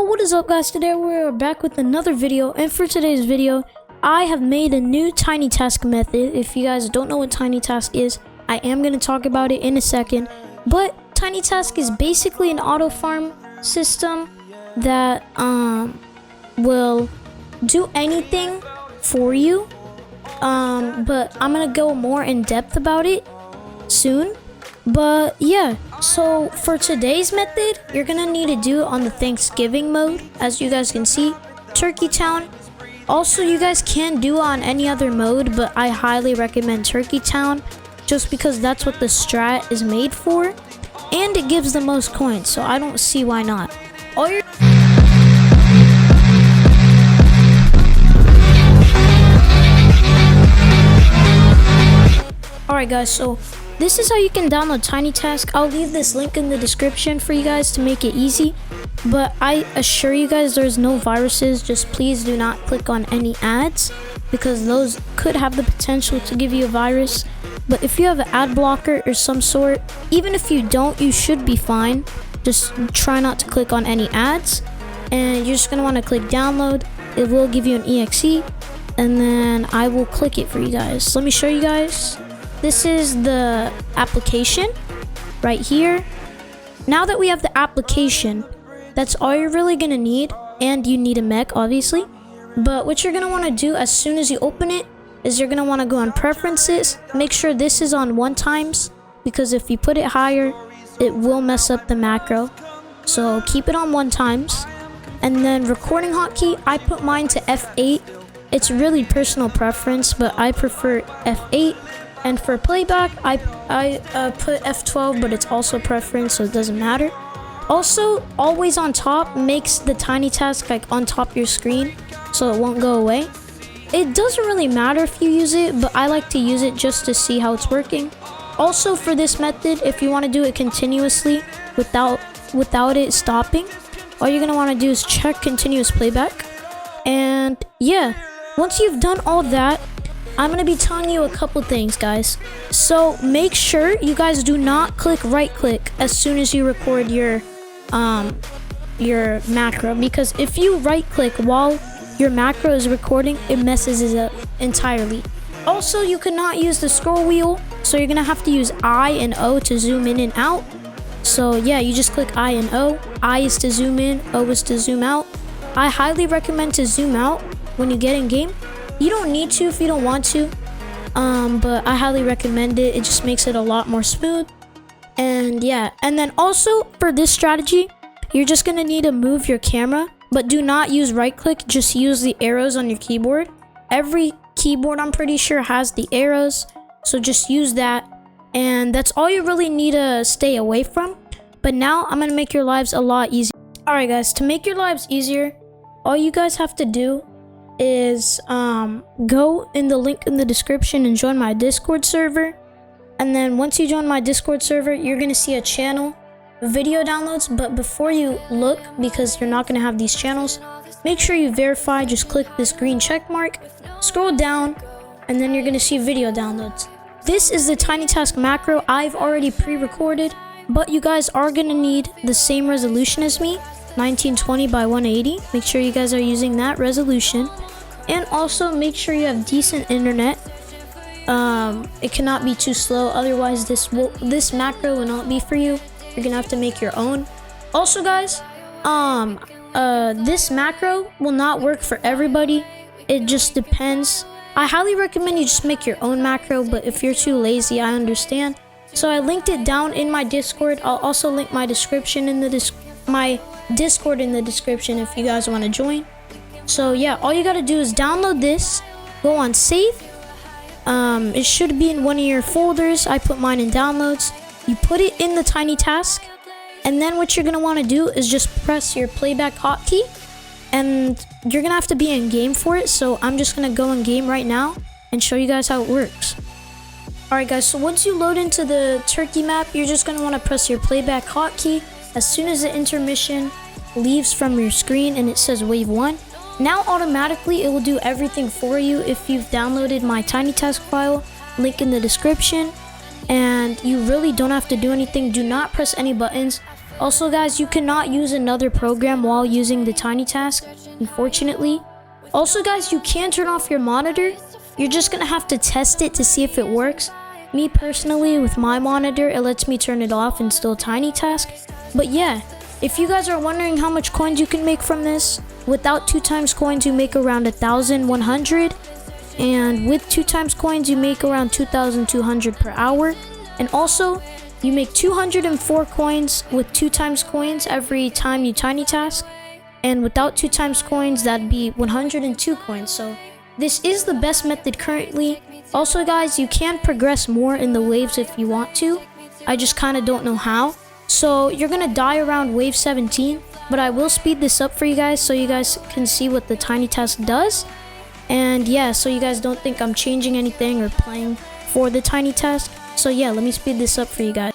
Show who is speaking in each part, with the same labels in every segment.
Speaker 1: What is up, guys? Today we're back with another video, and for today's video I have made a new tiny task method. If you guys don't know what tiny task is, I am going to talk about it in a second. But tiny task is basically an auto farm system that will do anything for you, but I'm gonna go more in depth about it soon. But yeah, so for today's method, you're gonna need to do it on the Thanksgiving mode. As you guys can see, Turkey Town. Also, you guys can do it on any other mode, but I highly recommend Turkey Town just because that's what the strat is made for, and it gives the most coins, so I don't see why not. Alright guys, so this is how you can download Tiny Task. I'll leave this link in the description for you guys to make it easy. But I assure you guys there's no viruses. Just please do not click on any ads, because those could have the potential to give you a virus. But if you have an ad blocker or some sort, even if you don't, you should be fine. Just try not to click on any ads. And you're just going to want to click download. It will give you an exe. And then I will click it for you guys. Let me show you guys. This is the application right here. Now that we have the application, that's all you're really gonna need, and you need a mech obviously. But what you're gonna want to do as soon as you open it is you're gonna want to go on preferences. Make sure this is on 1 times, because if you put it higher, it will mess up the macro. So keep it on 1 times. And then recording hotkey, I put mine to F8. It's really personal preference, but I prefer F8. And for playback, I put F12, but it's also preference, so it doesn't matter. Also, always on top makes the tiny task like on top of your screen, so it won't go away. It doesn't really matter if you use it, but I like to use it just to see how it's working. Also, for this method, if you want to do it continuously without it stopping, all you're gonna want to do is check continuous playback. And yeah, once you've done all that, I'm going to be telling you a couple things, guys. So make sure you guys do not click right click as soon as you record your macro, because if you right click while your macro is recording, it messes it up entirely. Also, you cannot use the scroll wheel, so you're going to have to use I and O to zoom in and out. So yeah, you just click I and O. I is to zoom in, O is to zoom out. I highly recommend to zoom out when you get in game. You don't need to if you don't want to, but I highly recommend it. It just makes it a lot more smooth. And yeah, and then also for this strategy, you're just gonna need to move your camera, but do not use right click, just use the arrows on your keyboard. Every keyboard, I'm pretty sure, has the arrows, so just use that. And that's all you really need to stay away from. But now I'm gonna make your lives a lot easier. Alright guys, to make your lives easier, all you guys have to do is go in the link in the description and join my Discord server. And then once you join my Discord server, you're gonna see a channel, video downloads. But before you look, because you're not gonna have these channels, make sure you verify. Just click this green check mark, scroll down, and then you're gonna see video downloads. This is the tiny task macro I've already pre-recorded, but you guys are gonna need the same resolution as me, 1920 by 180. Make sure you guys are using that resolution. And also make sure you have decent internet. It cannot be too slow, otherwise this macro will not be for you. You're gonna have to make your own. Also guys, this macro will not work for everybody. It just depends. I highly recommend you just make your own macro, but if you're too lazy, I understand. So I linked it down in my Discord. I'll also link my description in the my Discord in the description if you guys want to join. So yeah, all you gotta do is download this, go on save. It should be in one of your folders. I put mine in downloads. You put it in the tiny task, and then what you're gonna want to do is just press your playback hotkey, and you're gonna have to be in game for it. So I'm just gonna go in game right now and show you guys how it works. Alright guys, so once you load into the turkey map, you're just gonna want to press your playback hotkey. As soon as the intermission leaves from your screen and it says wave 1, now automatically it will do everything for you if you've downloaded my tiny task file, link in the description. And you really don't have to do anything. Do not press any buttons. Also guys, you cannot use another program while using the tiny task, unfortunately. Also guys, you can turn off your monitor. You're just gonna have to test it to see if it works. Me personally, with my monitor, it lets me turn it off and still tiny task. But yeah, if you guys are wondering how much coins you can make from this, without 2 times coins you make around 1,100, and with 2 times coins you make around 2,200 per hour. And also, you make 204 coins with 2 times coins every time you tiny task, and without 2 times coins that'd be 102 coins. So this is the best method currently. Also guys, you can progress more in the waves if you want to. I just kind of don't know how. So you're gonna die around wave 17, but I will speed this up for you guys so you guys can see what the tiny task does. And yeah, so you guys don't think I'm changing anything or playing for the tiny task. So yeah, let me speed this up for you guys.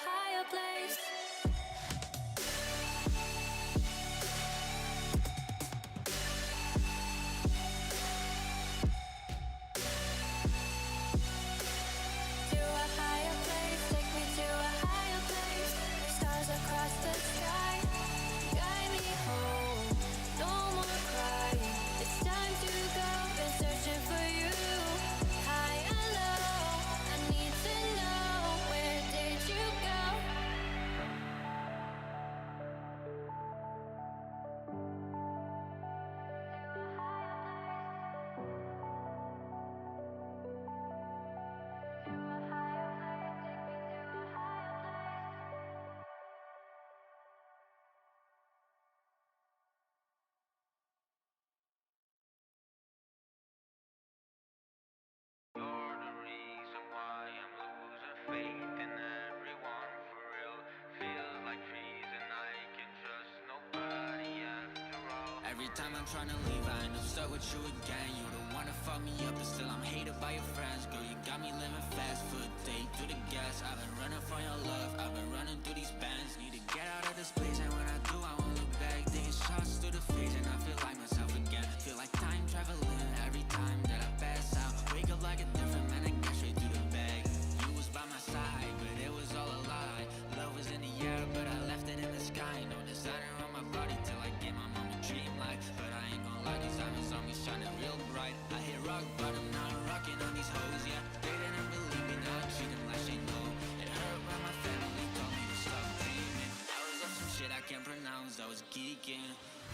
Speaker 2: Every time I'm trying to leave, I end up stuck with you again. You don't wanna fuck me up, but still I'm hated by your friends. Girl, you got me living fast, foot day through the gas. I've been running from your love, I've been running through these bands. Need to get out of this place, and when I do, I won't look back. Taking shots through the face, and I feel like myself again. Feel like time traveling every time that I pass out. Wake up like a different man and get straight to the bag. You was by my side, but it was all a lie. Love was in the air, but I left it in the sky. No designer on my body till I get my mama dream life. But I ain't gonna lie, these diamonds on me shining real bright. I hit rock bottom, now I'm rocking on these hoes, yeah. They didn't believe me, now I treat them like they know. It hurt when my family told me to stop dreaming. I was up some shit I can't pronounce, I was geeking,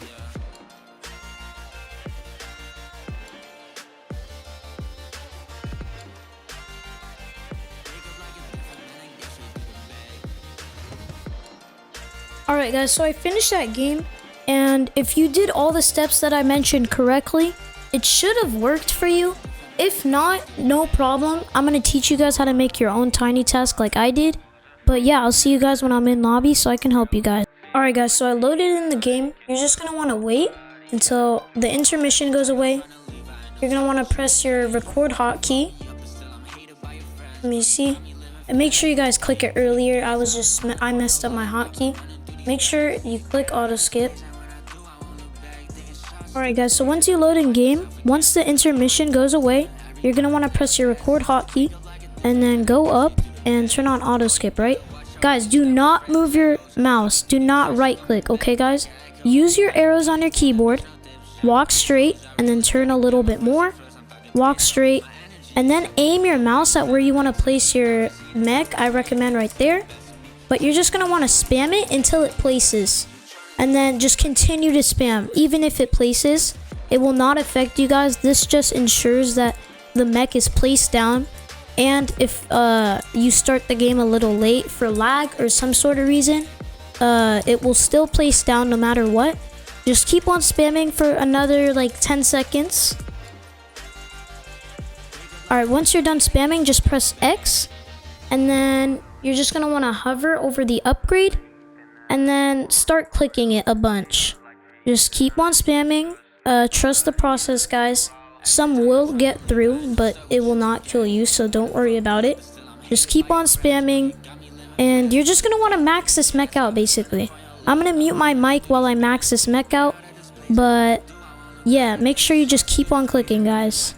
Speaker 2: yeah.
Speaker 1: Alright guys, so I finished that game, and if you did all the steps that I mentioned correctly, it should have worked for you. If not, no problem. I'm going to teach you guys how to make your own tiny task like I did. But yeah, I'll see you guys when I'm in lobby so I can help you guys. Alright guys, so I loaded in the game. You're just going to want to wait until the intermission goes away. You're going to want to press your record hotkey. Let me see. And make sure you guys click it earlier. I messed up my hotkey. Make sure you click auto skip. Alright guys, so once you load in game, once the intermission goes away, you're going to want to press your record hotkey and then go up and turn on auto skip, right? Guys, do not move your mouse. Do not right click, okay guys? Use your arrows on your keyboard. Walk straight and then turn a little bit more. Walk straight and then aim your mouse at where you want to place your mech. I recommend right there. But you're just going to want to spam it until it places. And then just continue to spam. Even if it places, it will not affect you guys. This just ensures that the mech is placed down. And if you start the game a little late for lag or some sort of reason, it will still place down no matter what. Just keep on spamming for another like 10 seconds. Alright, once you're done spamming, just press X. And then you're just going to want to hover over the upgrade. And then start clicking it a bunch. Just keep on spamming. Trust the process, guys. Some will get through, but it will not kill you, so don't worry about it. Just keep on spamming. And you're just going to want to max this mech out, basically. I'm going to mute my mic while I max this mech out. But yeah, make sure you just keep on clicking, guys.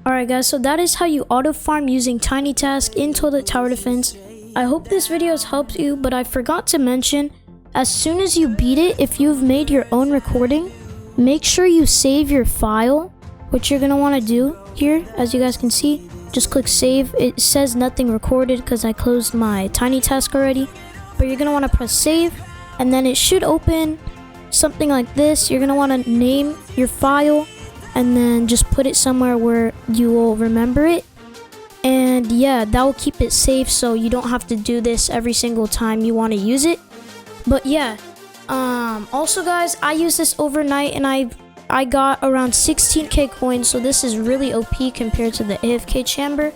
Speaker 1: Alright guys, so that is how you auto farm using Tiny Task in Toilet Tower Defense. I hope this video has helped you, but I forgot to mention, as soon as you beat it, if you've made your own recording, make sure you save your file. What you're going to want to do here, as you guys can see, just click save. It says nothing recorded because I closed my Tiny Task already, but you're going to want to press save, and then it should open something like this. You're going to want to name your file and then just put it somewhere where you will remember it. And yeah, that will keep it safe so you don't have to do this every single time you want to use it. But yeah, also guys, I used this overnight and I got around 16k coins, so this is really OP compared to the AFK chamber.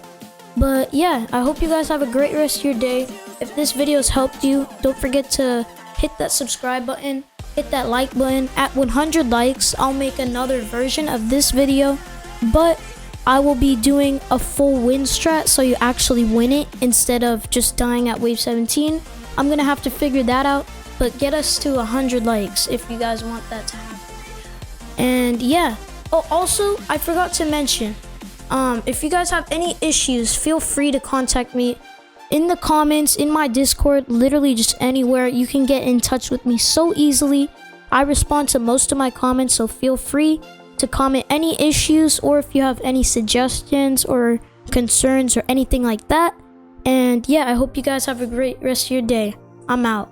Speaker 1: But yeah, I hope you guys have a great rest of your day. If this video has helped you, don't forget to hit that subscribe button, hit that like button. At 100 likes, I'll make another version of this video, but I will be doing a full win strat so you actually win it instead of just dying at wave 17. I'm gonna have to figure that out, but get us to 100 likes if you guys want that to happen. And yeah, oh, also I forgot to mention, if you guys have any issues, feel free to contact me in the comments, in my Discord, literally just anywhere. You can get in touch with me so easily. I respond to most of my comments, so feel free to comment any issues, or if you have any suggestions or concerns or anything like that. And yeah, I hope you guys have a great rest of your day. I'm out.